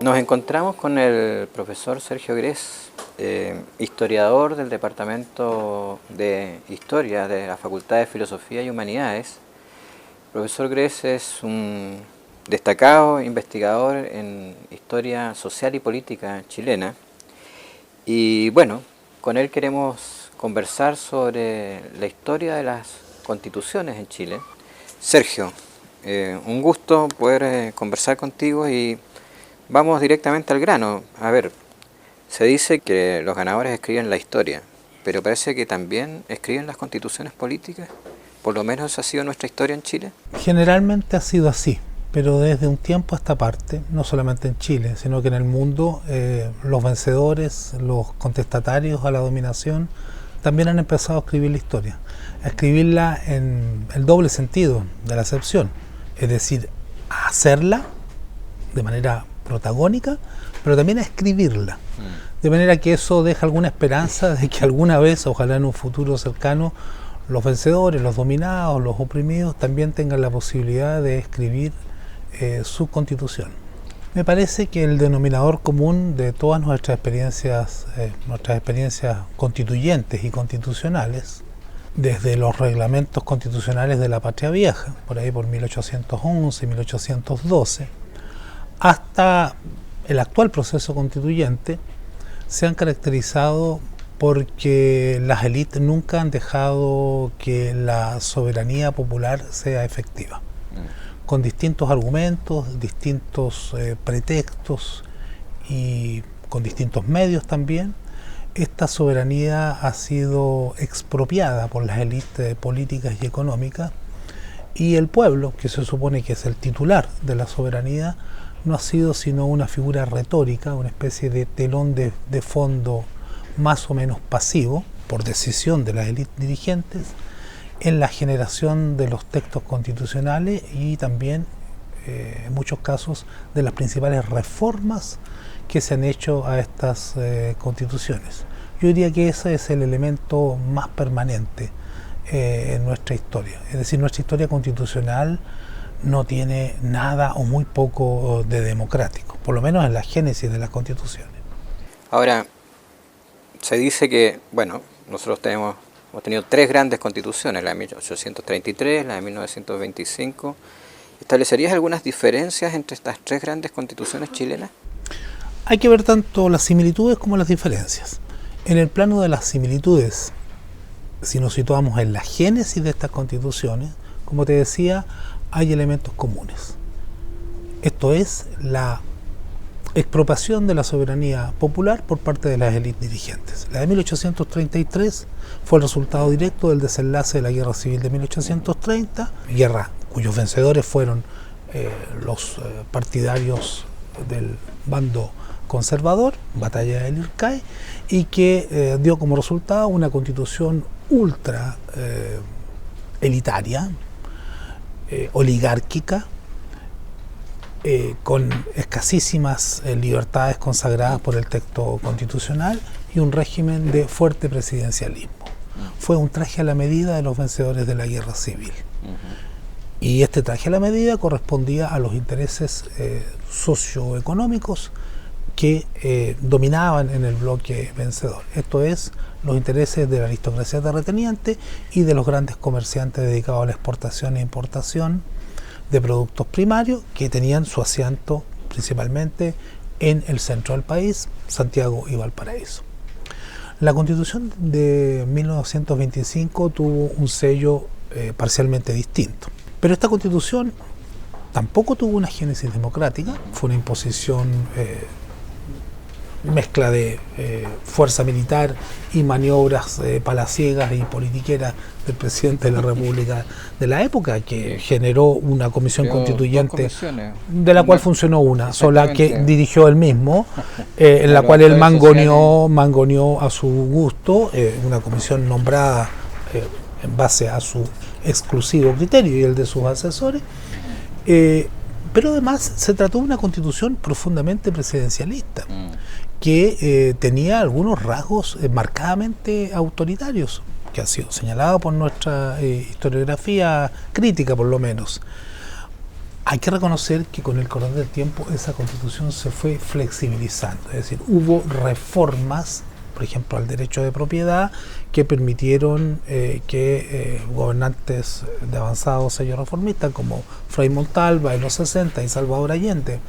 Nos encontramos con el profesor Sergio Grez, historiador del Departamento de Historia de la Facultad de Filosofía y Humanidades. El profesor Grez es un destacado investigador en historia social y política chilena. Y bueno, con él queremos conversar sobre la historia de las constituciones en Chile. Sergio, un gusto poder conversar contigo y vamos directamente al grano. A ver, se dice que los ganadores escriben la historia, pero parece que también escriben las constituciones políticas. Por lo menos esa ha sido nuestra historia en Chile. Generalmente ha sido así, pero desde un tiempo a esta parte, no solamente en Chile, sino que en el mundo, los vencedores, los contestatarios a la dominación, también han empezado a escribir la historia. A escribirla en el doble sentido de la acepción, es decir, a hacerla de manera protagónica, pero también a escribirla. De manera que eso deja alguna esperanza de que alguna vez, ojalá en un futuro cercano, los vencedores, los dominados, los oprimidos, también tengan la posibilidad de escribir su constitución. Me parece que el denominador común de todas nuestras experiencias constituyentes y constitucionales, desde los reglamentos constitucionales de la Patria Vieja, por ahí por 1811, 1812, hasta el actual proceso constituyente, se han caracterizado porque las élites nunca han dejado que la soberanía popular sea efectiva. Con distintos argumentos, distintos pretextos y con distintos medios también, esta soberanía ha sido expropiada por las élites políticas y económicas, y el pueblo, que se supone que es el titular de la soberanía, no ha sido sino una figura retórica, una especie de telón de fondo más o menos pasivo, por decisión de las élites dirigentes, en la generación de los textos constitucionales y también, en muchos casos, de las principales reformas que se han hecho a estas constituciones. Yo diría que ese es el elemento más permanente en nuestra historia. Es decir, nuestra historia constitucional no tiene nada o muy poco de democrático, por lo menos en la génesis de las constituciones. Ahora, se dice que, bueno, nosotros hemos tenido tres grandes constituciones, la de 1833, la de 1925. ¿Establecerías algunas diferencias entre estas tres grandes constituciones chilenas? Hay que ver tanto las similitudes como las diferencias. En el plano de las similitudes, si nos situamos en la génesis de estas constituciones, como te decía, hay elementos comunes. Esto es la expropiación de la soberanía popular por parte de las élites dirigentes. La de 1833 fue el resultado directo del desenlace de la Guerra Civil de 1830, guerra cuyos vencedores fueron los partidarios del bando conservador, batalla del Lircay, y que dio como resultado una constitución ultra elitaria, oligárquica, con escasísimas libertades consagradas por el texto constitucional y un régimen de fuerte presidencialismo. Fue un traje a la medida de los vencedores de la Guerra Civil. Y este traje a la medida correspondía a los intereses socioeconómicos que dominaban en el bloque vencedor. Esto es, los intereses de la aristocracia terrateniente y de los grandes comerciantes dedicados a la exportación e importación de productos primarios, que tenían su asiento principalmente en el centro del país, Santiago y Valparaíso. La Constitución de 1925 tuvo un sello parcialmente distinto, pero esta Constitución tampoco tuvo una génesis democrática, fue una imposición mezcla de fuerza militar y maniobras palaciegas y politiqueras del presidente de la República de la época, que generó una comisión constituyente de la cual funcionó una sola, que dirigió él mismo, en la cual él mangoneó a su gusto, una comisión nombrada en base a su exclusivo criterio y el de sus asesores, pero además se trató de una constitución profundamente presidencialista, que tenía algunos rasgos marcadamente autoritarios, que han sido señalados por nuestra historiografía crítica, por lo menos. Hay que reconocer que con el correr del tiempo esa constitución se fue flexibilizando, es decir, hubo reformas, por ejemplo, al derecho de propiedad, que permitieron que gobernantes de avanzado sello reformista como Frei Montalva en los 60 y Salvador Allende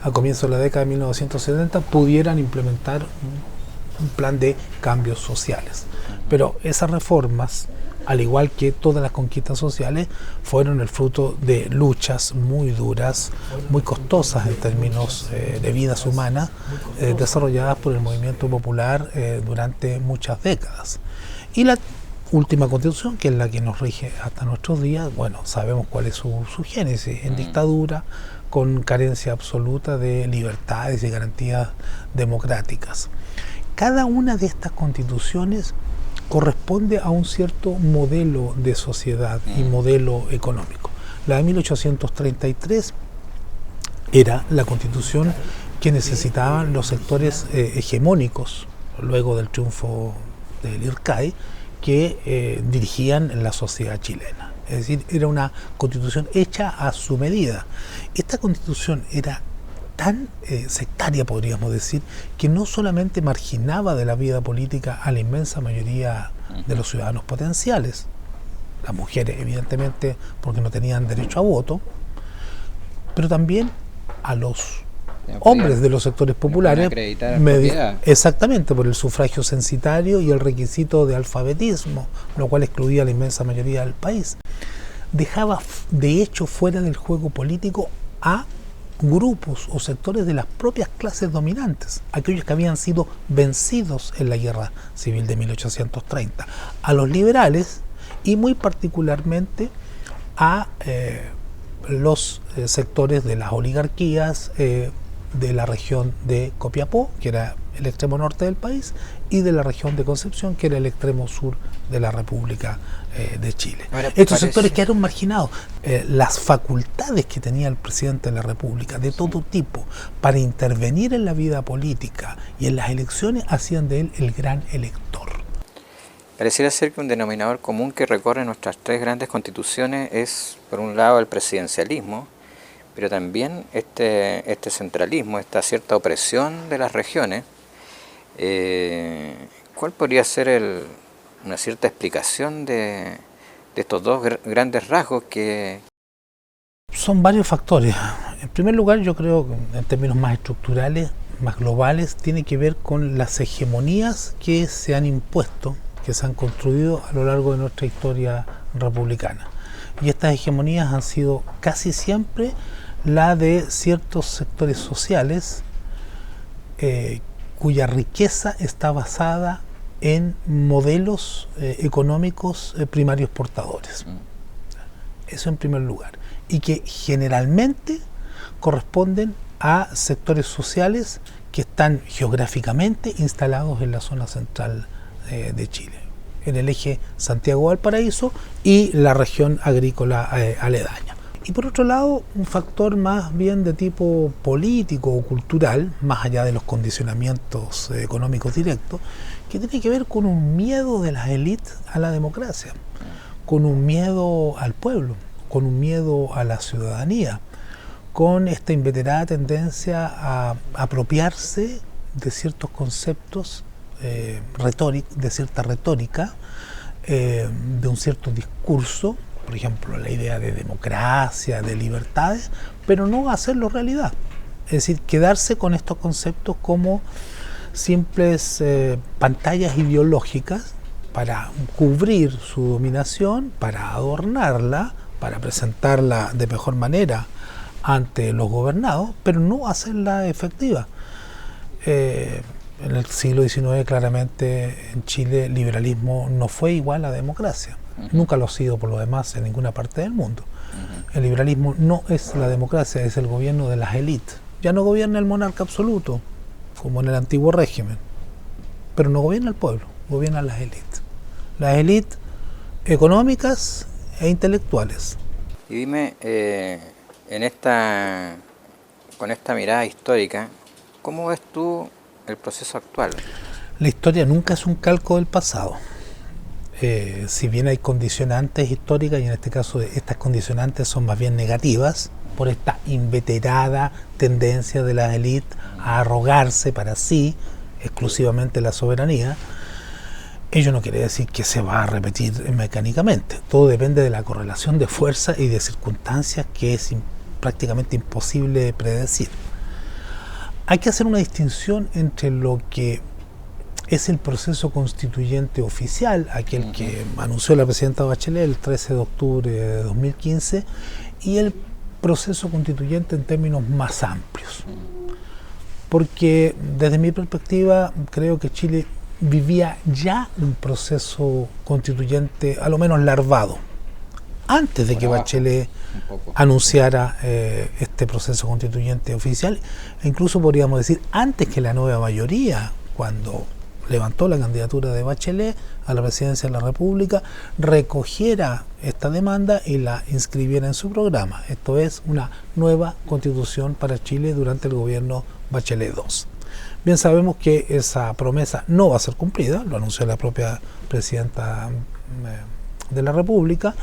a comienzos de la década de 1970 pudieran implementar un plan de cambios sociales. Pero esas reformas, al igual que todas las conquistas sociales, fueron el fruto de luchas muy duras, muy costosas en términos de vidas humanas, desarrolladas por el movimiento popular durante muchas décadas. Y la última constitución, que es la que nos rige hasta nuestros días, bueno, sabemos cuál es su génesis, en dictadura, con carencia absoluta de libertades y garantías democráticas. Cada una de estas constituciones corresponde a un cierto modelo de sociedad y modelo económico. La de 1833 era la constitución que necesitaban los sectores hegemónicos, luego del triunfo del IRCAI, que dirigían la sociedad chilena. Es decir, era una constitución hecha a su medida. Esta constitución era tan sectaria, podríamos decir, que no solamente marginaba de la vida política a la inmensa mayoría de los ciudadanos potenciales, las mujeres evidentemente porque no tenían derecho a voto, pero también a los hombres de los sectores populares, exactamente, por el sufragio censitario y el requisito de alfabetismo, lo cual excluía a la inmensa mayoría del país. Dejaba de hecho fuera del juego político a grupos o sectores de las propias clases dominantes, aquellos que habían sido vencidos en la guerra civil de 1830, a los liberales y muy particularmente a los sectores de las oligarquías de la región de Copiapó, que era el extremo norte del país, y de la región de Concepción, que era el extremo sur de la República de Chile. Ahora, estos sectores quedaron marginados. Las facultades que tenía el presidente de la República, de todo tipo, para intervenir en la vida política y en las elecciones, hacían de él el gran elector. Pareciera ser que un denominador común que recorre nuestras tres grandes constituciones es, por un lado, el presidencialismo, pero también este centralismo, esta cierta opresión de las regiones. ¿Cuál podría ser una cierta explicación de estos dos grandes rasgos que...? Son varios factores. En primer lugar, yo creo que en términos más estructurales, más globales, tiene que ver con las hegemonías que se han impuesto, que se han construido a lo largo de nuestra historia republicana. Y estas hegemonías han sido casi siempre la de ciertos sectores sociales cuya riqueza está basada en modelos económicos primarios portadores. Eso en primer lugar. Y que generalmente corresponden a sectores sociales que están geográficamente instalados en la zona central de Chile, en el eje Santiago-Valparaíso y la región agrícola aledaña. Y por otro lado, un factor más bien de tipo político o cultural, más allá de los condicionamientos económicos directos, que tiene que ver con un miedo de las élites a la democracia, con un miedo al pueblo, con un miedo a la ciudadanía, con esta inveterada tendencia a apropiarse de ciertos conceptos de cierta retórica, de un cierto discurso, por ejemplo, la idea de democracia, de libertades, pero no hacerlo realidad. Es decir, quedarse con estos conceptos como simples pantallas ideológicas para cubrir su dominación, para adornarla, para presentarla de mejor manera ante los gobernados, pero no hacerla efectiva. En el siglo XIX, claramente, en Chile, el liberalismo no fue igual a democracia. Nunca lo ha sido, por lo demás, en ninguna parte del mundo. El liberalismo no es la democracia, es el gobierno de las élites. Ya no gobierna el monarca absoluto, como en el antiguo régimen, pero no gobierna el pueblo, gobiernan las élites. Las élites económicas e intelectuales. Y dime, con esta mirada histórica, ¿cómo ves tú el proceso actual? La historia nunca es un calco del pasado. Si bien hay condicionantes históricas, y en este caso estas condicionantes son más bien negativas, por esta inveterada tendencia de las élites a arrogarse para sí exclusivamente la soberanía. Ello no quiere decir que se va a repetir mecánicamente. Todo depende de la correlación de fuerza y de circunstancias que es prácticamente imposible de predecir. Hay que hacer una distinción entre lo que es el proceso constituyente oficial, aquel que anunció la presidenta Bachelet el 13 de octubre de 2015, y el proceso constituyente en términos más amplios. Porque desde mi perspectiva creo que Chile vivía ya un proceso constituyente a lo menos larvado, antes de que Bachelet anunciara este proceso constituyente oficial, e incluso podríamos decir antes que la nueva mayoría, cuando levantó la candidatura de Bachelet a la presidencia de la República, recogiera esta demanda y la inscribiera en su programa. Esto es una nueva constitución para Chile durante el gobierno Bachelet II. Bien sabemos que esa promesa no va a ser cumplida, lo anunció la propia presidenta de la República,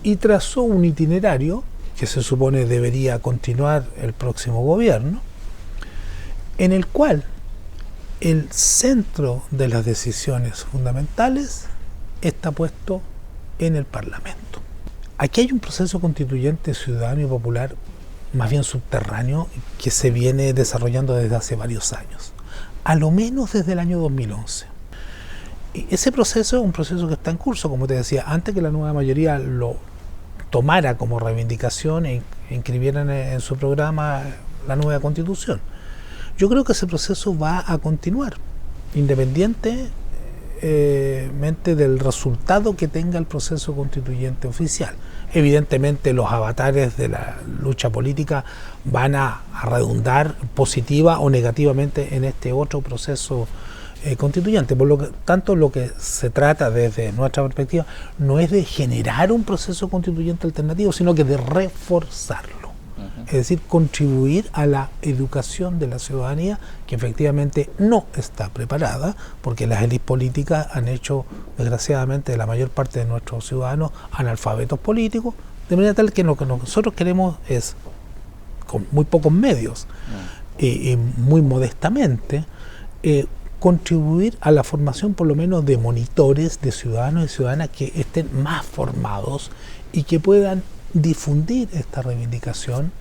y trazó un itinerario que se supone debería continuar el próximo gobierno, en el cual el centro de las decisiones fundamentales está puesto en el Parlamento. Aquí hay un proceso constituyente ciudadano y popular más bien subterráneo que se viene desarrollando desde hace varios años, a lo menos desde el año 2011. Y ese proceso es un proceso que está en curso, como te decía, antes que la nueva mayoría lo tomara como reivindicación e inscribieran en su programa la nueva constitución. Yo creo que ese proceso va a continuar, independientemente del resultado que tenga el proceso constituyente oficial. Evidentemente los avatares de la lucha política van a redundar positiva o negativamente en este otro proceso constituyente. Por lo tanto, lo que se trata desde nuestra perspectiva no es de generar un proceso constituyente alternativo, sino que de reforzarlo. Es decir, contribuir a la educación de la ciudadanía, que efectivamente no está preparada, porque las élites políticas han hecho, desgraciadamente, de la mayor parte de nuestros ciudadanos analfabetos políticos, de manera tal que lo que nosotros queremos es, con muy pocos medios y muy modestamente, contribuir a la formación por lo menos de monitores, de ciudadanos y ciudadanas que estén más formados y que puedan difundir esta reivindicación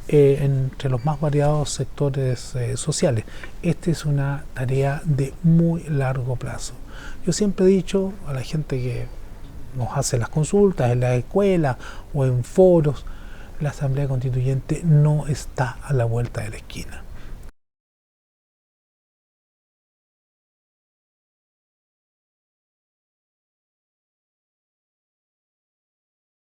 entre los más variados sectores sociales. Esta es una tarea de muy largo plazo. Yo siempre he dicho a la gente que nos hace las consultas en la escuela o en foros, la Asamblea Constituyente no está a la vuelta de la esquina.